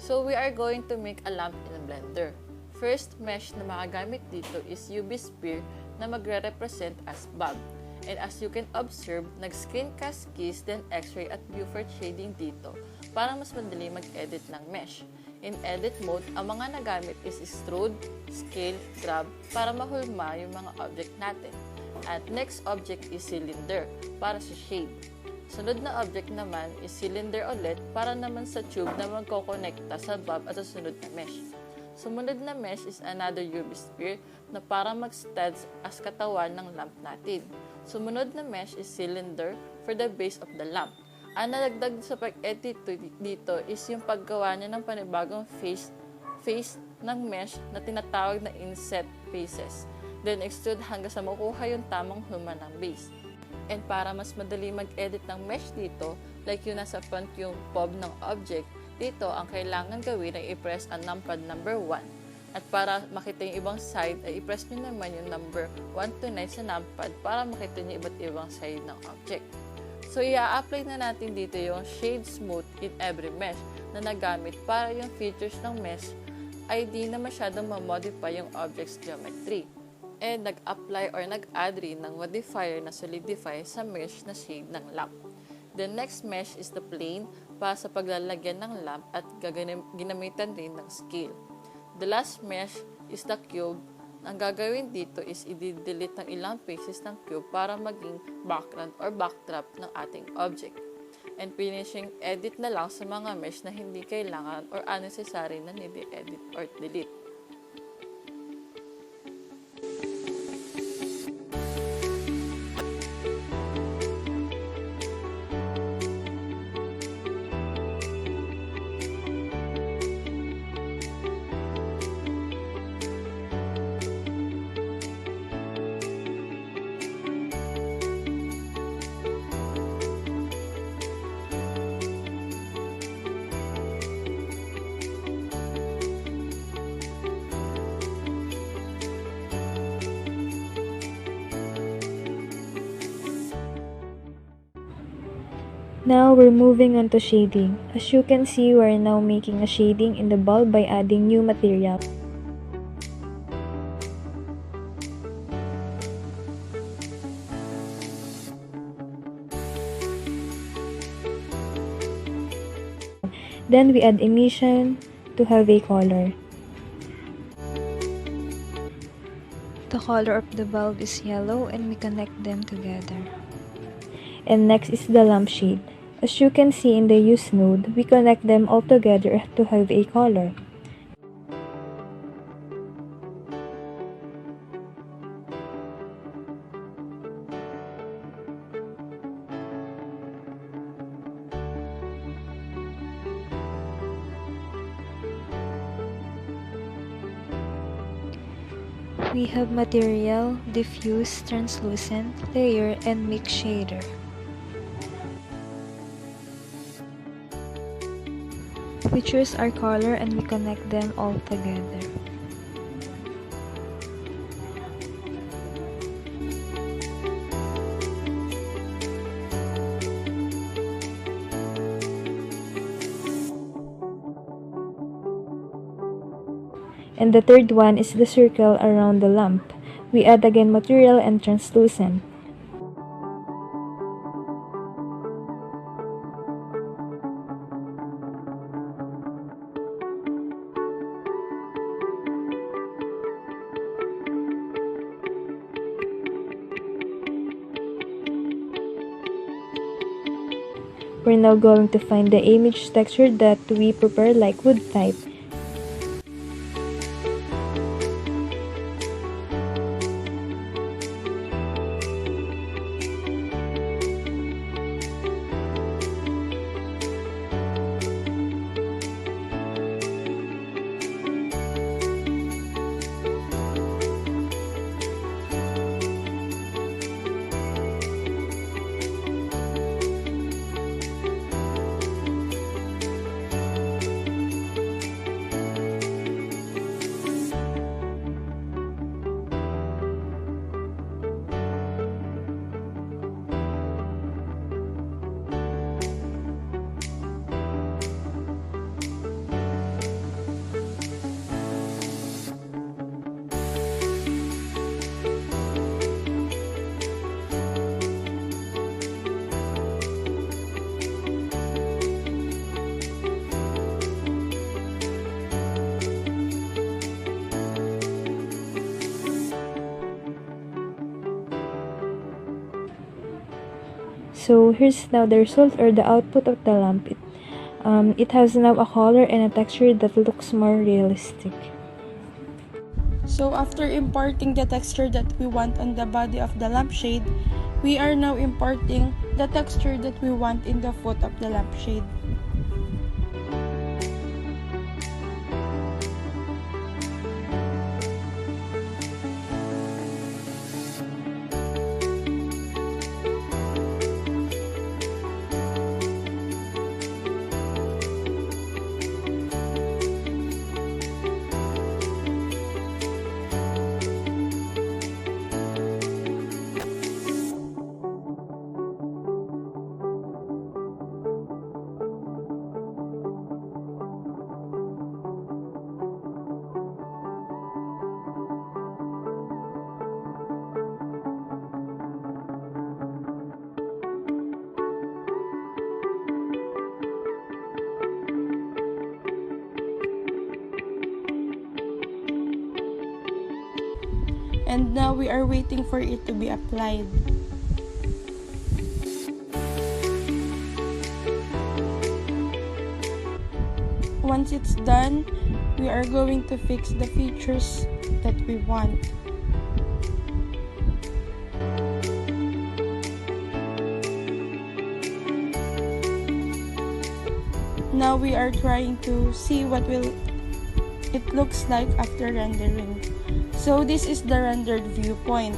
So we are going to make a lamp in Blender. First mesh na makagamit dito is UV sphere na magre-represent as bulb. And as you can observe, nag-screencast keys then X-ray at Buford shading dito para mas madali mag-edit ng mesh. In edit mode, ang mga nagamit is extrude, scale, grab para mahulma yung mga object natin. At next object is cylinder para sa shade. Sunod na object naman is cylinder ulit para naman sa tube na magkokonekta sa bulb at sa sunod na mesh. Sumunod na mesh is another UV sphere na para mag-stand as katawan ng lamp natin. Sumunod na mesh is cylinder for the base of the lamp. Ang nalagdag sa pag-edit dito is yung paggawa niya ng panibagong face ng mesh na tinatawag na inset faces. Then extrude hanggang sa makuha yung tamang hulma ng base. And para mas madali mag-edit ng mesh dito, like yung nasa front yung fob ng object, dito ang kailangan gawin ay i-press ang numpad number 1. At para makita yung ibang side, ay i-press nyo naman yung number 1 to 9 sa numpad para makita nyo iba't ibang side ng object. So, i-apply na natin dito yung shade smooth in every mesh na nagamit para yung features ng mesh ay di na masyadong ma-modify yung object's geometry. And nag-apply or nag-add rin ng modifier na solidify sa mesh na shade ng lamp. The next mesh is the plane para sa paglalagyan ng lamp at ginamitan rin ng scale. The last mesh is the cube. Ang gagawin dito is i-delete ng ilang faces ng cube para maging background or backdrop ng ating object. And finishing edit na lang sa mga mesh na hindi kailangan or unnecessary na nide-edit or delete. Now we're moving on to shading. As you can see, we're now making a shading in the bulb by adding new material. Then we add emission to have a color. The color of the bulb is yellow and we connect them together. And next is the lamp shade. As you can see in the use node, we connect them all together to have a color. We have material, diffuse, translucent, layer, and mix shader. We choose our color and we connect them all together. And the third one is the circle around the lamp. We add again material and translucent. We're now going to find the image texture that we prepare like wood type. So here's now the result or the output of the lamp. It has now a color and a texture that looks more realistic. So after importing the texture that we want on the body of the lampshade, we are now importing the texture that we want in the foot of the lampshade. And now we are waiting for it to be applied. Once it's done, we are going to fix the features that we want. Now we are trying to see what it looks like after rendering. So this is the rendered viewpoint.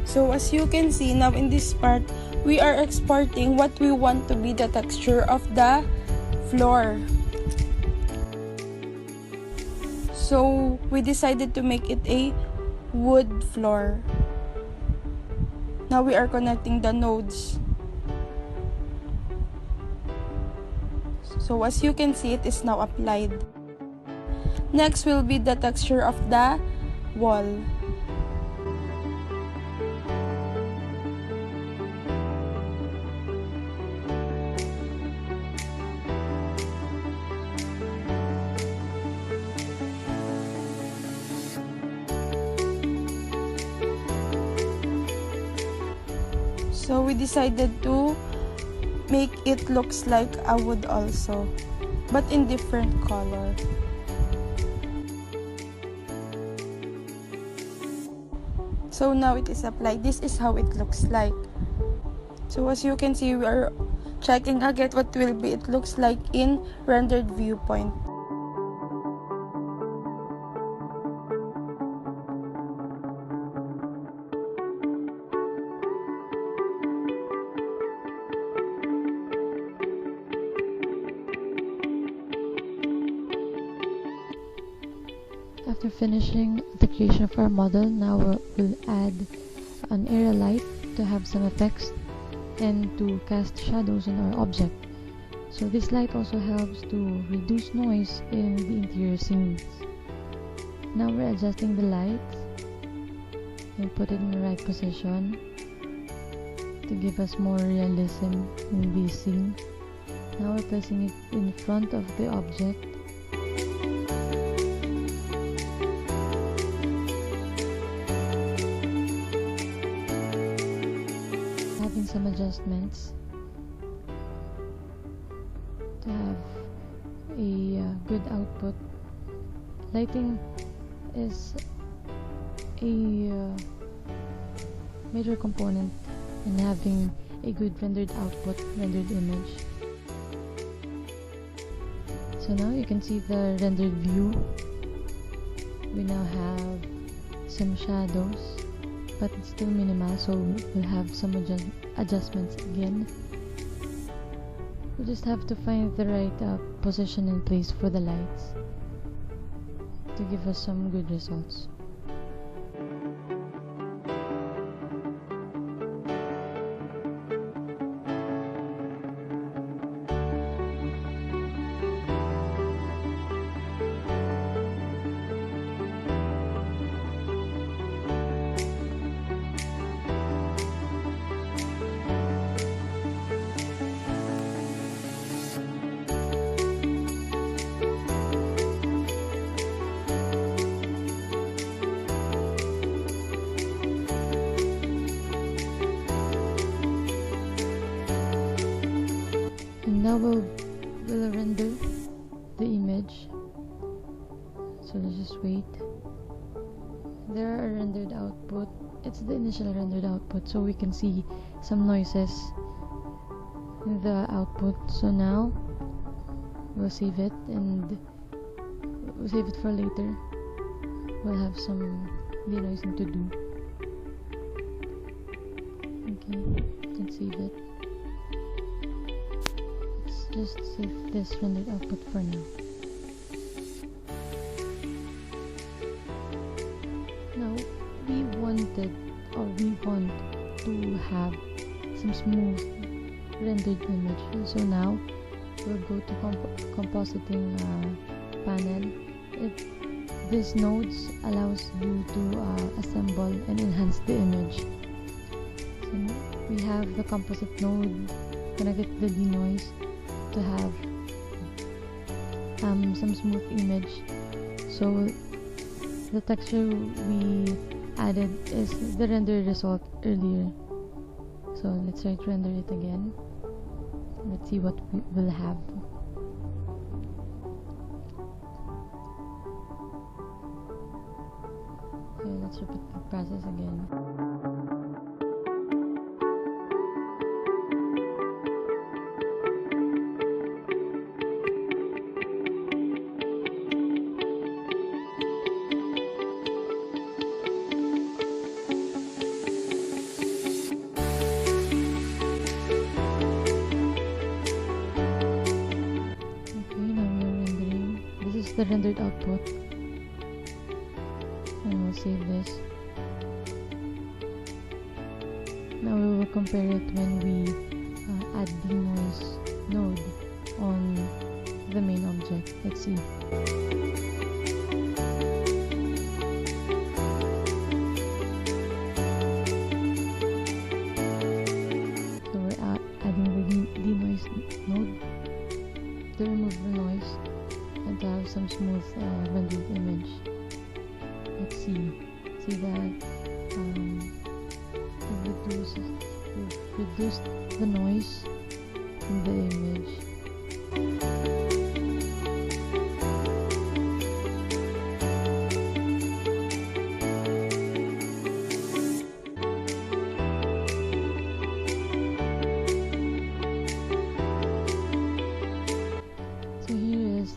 So as you can see now in this part, we are exporting what we want to be the texture of the floor. So we decided to make it a wood floor. Now we are connecting the nodes. So as you can see, it is now applied. Next will be the texture of the wall. So we decided to make it looks like a wood also, but in different color. So now it is applied. This is how it looks like. So as you can see, we are checking again what will be it looks like in rendered viewpoint. After finishing the creation of our model, now we'll add an area light to have some effects and to cast shadows on our object. So this light also helps to reduce noise in the interior scenes. Now we're adjusting the lights and put it in the right position to give us more realism in this scene. Now we're placing it in front of the object. Having some adjustments to have a good output. Lighting is a major component in having a good rendered output, rendered image. So now you can see the rendered view. We now have some shadows, but it's still minimal, so we'll have some adjustments again. We just have to find the right position and place for the lights to give us some good results. now we'll render the image. So let's just wait. There are rendered output. It's the initial rendered output, so we can see some noises in the output. So now we'll save it, and we'll save it for later. We'll have some denoising to do. Okay, you can save it. Let's just save this rendered output for now. Now we want to have some smooth rendered image. So now we'll go to compositing panel. This nodes allows you to assemble and enhance the image. So we have the composite node connected to the denoise to have some smooth image. So the texture we added is the render result earlier. So let's try to render it again. Let's see what we will have. Okay, let's repeat the process again. The rendered output, and we'll save this. Now we will compare it when we add denoise node on the main object. Let's see. So we're adding the denoise node to remove the noise and to have some smooth rendered image. Let's see that we've reduced the noise in the image.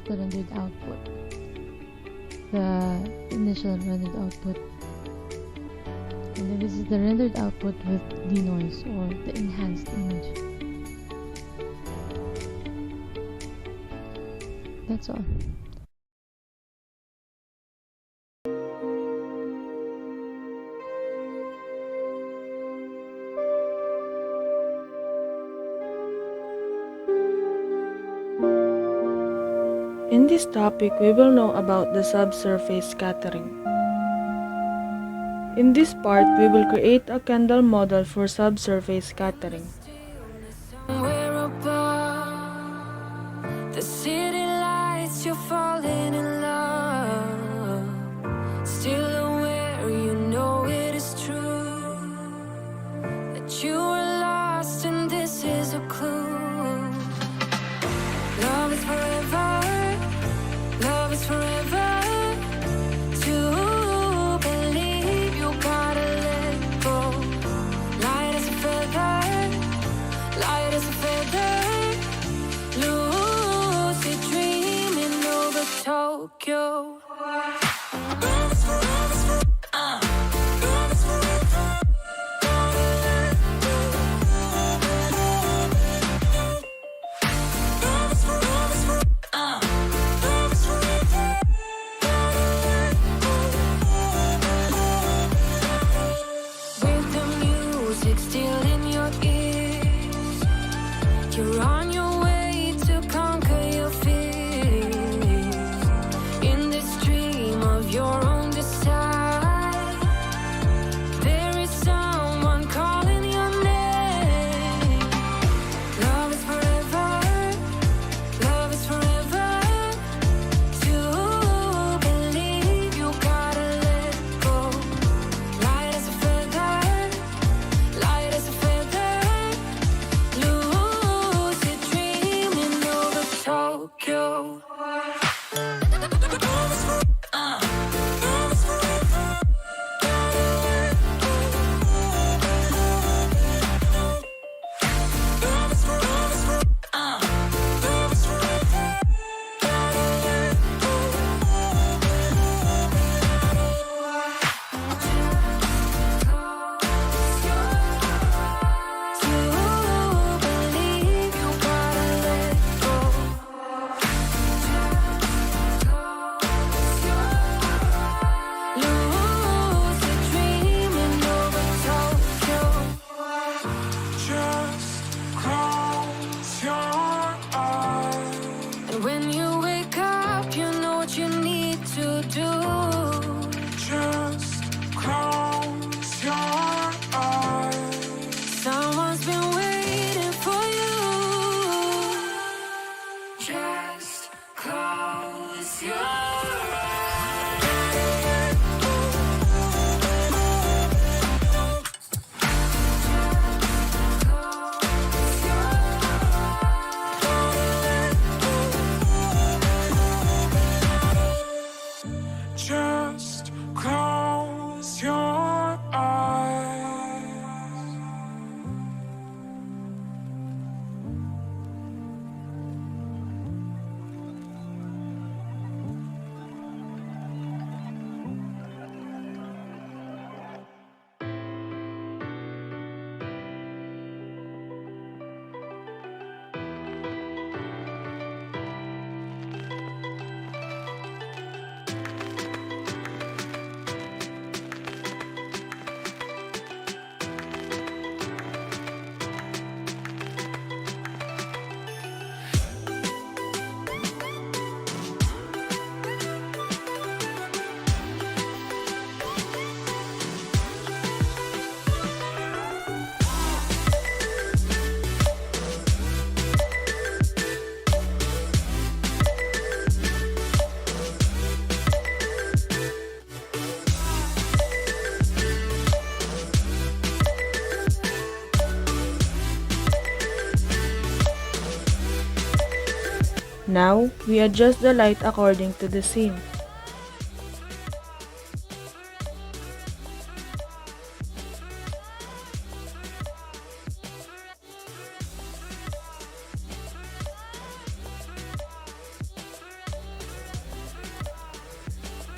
The rendered output, the initial rendered output, and then this is the rendered output with denoise or the enhanced image. That's all. In this topic, we will know about the subsurface scattering. In this part, we will create a candle model for subsurface scattering. Somewhere above the city lights, you're falling in love. Still aware, you know it is true that you were lost, and this is a clue. Love is forever. Love is forever. To believe, you gotta let go. Light as a feather. Now, we adjust the light according to the scene.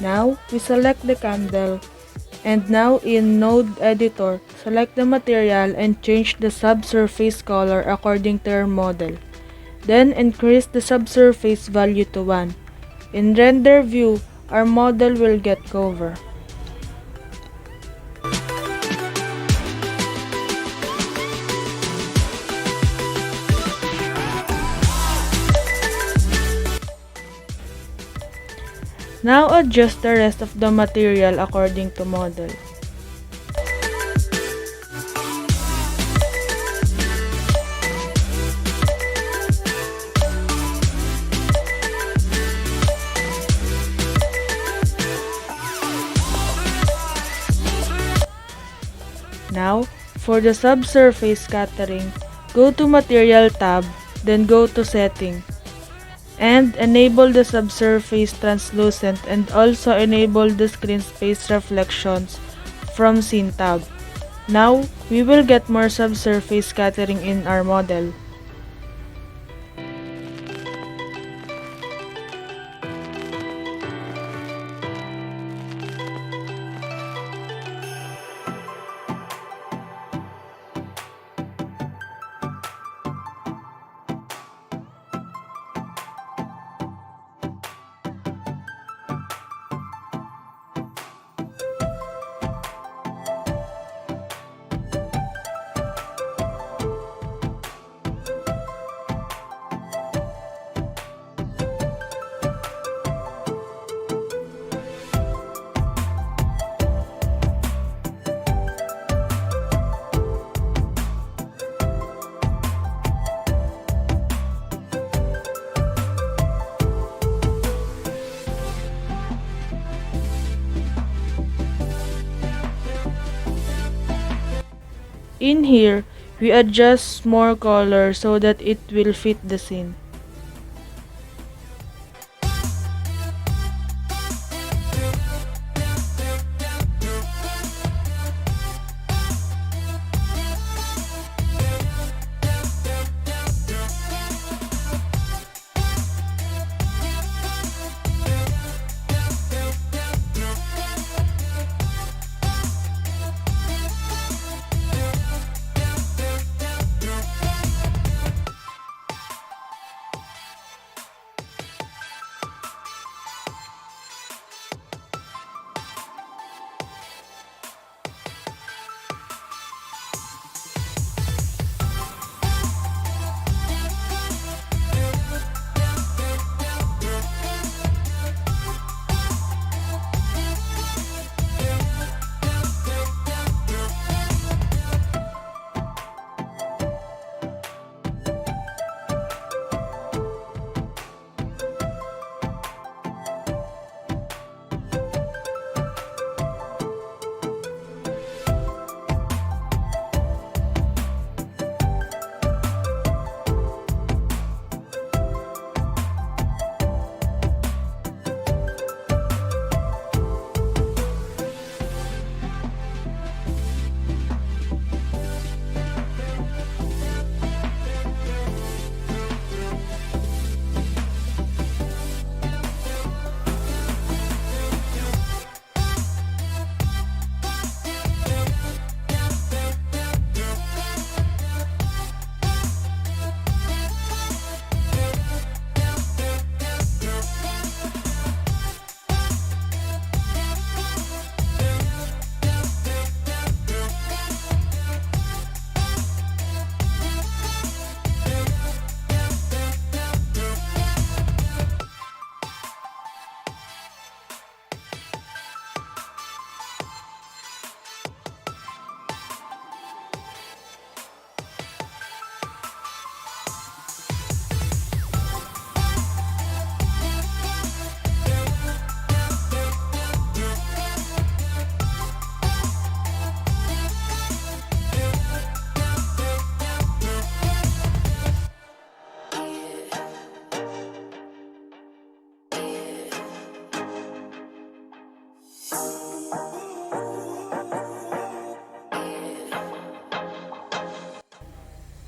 Now, we select the candle. And now in Node Editor, select the material and change the subsurface color according to your model. Then increase the subsurface value to 1. In Render View, our model will get cover. Now adjust the rest of the material according to model. Now, for the subsurface scattering, go to Material tab, then go to Setting. And enable the subsurface translucent and also enable the screen space reflections from Scene tab. Now, we will get more subsurface scattering in our model. In here, we adjust more color so that it will fit the scene.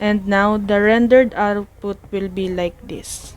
And now the rendered output will be like this.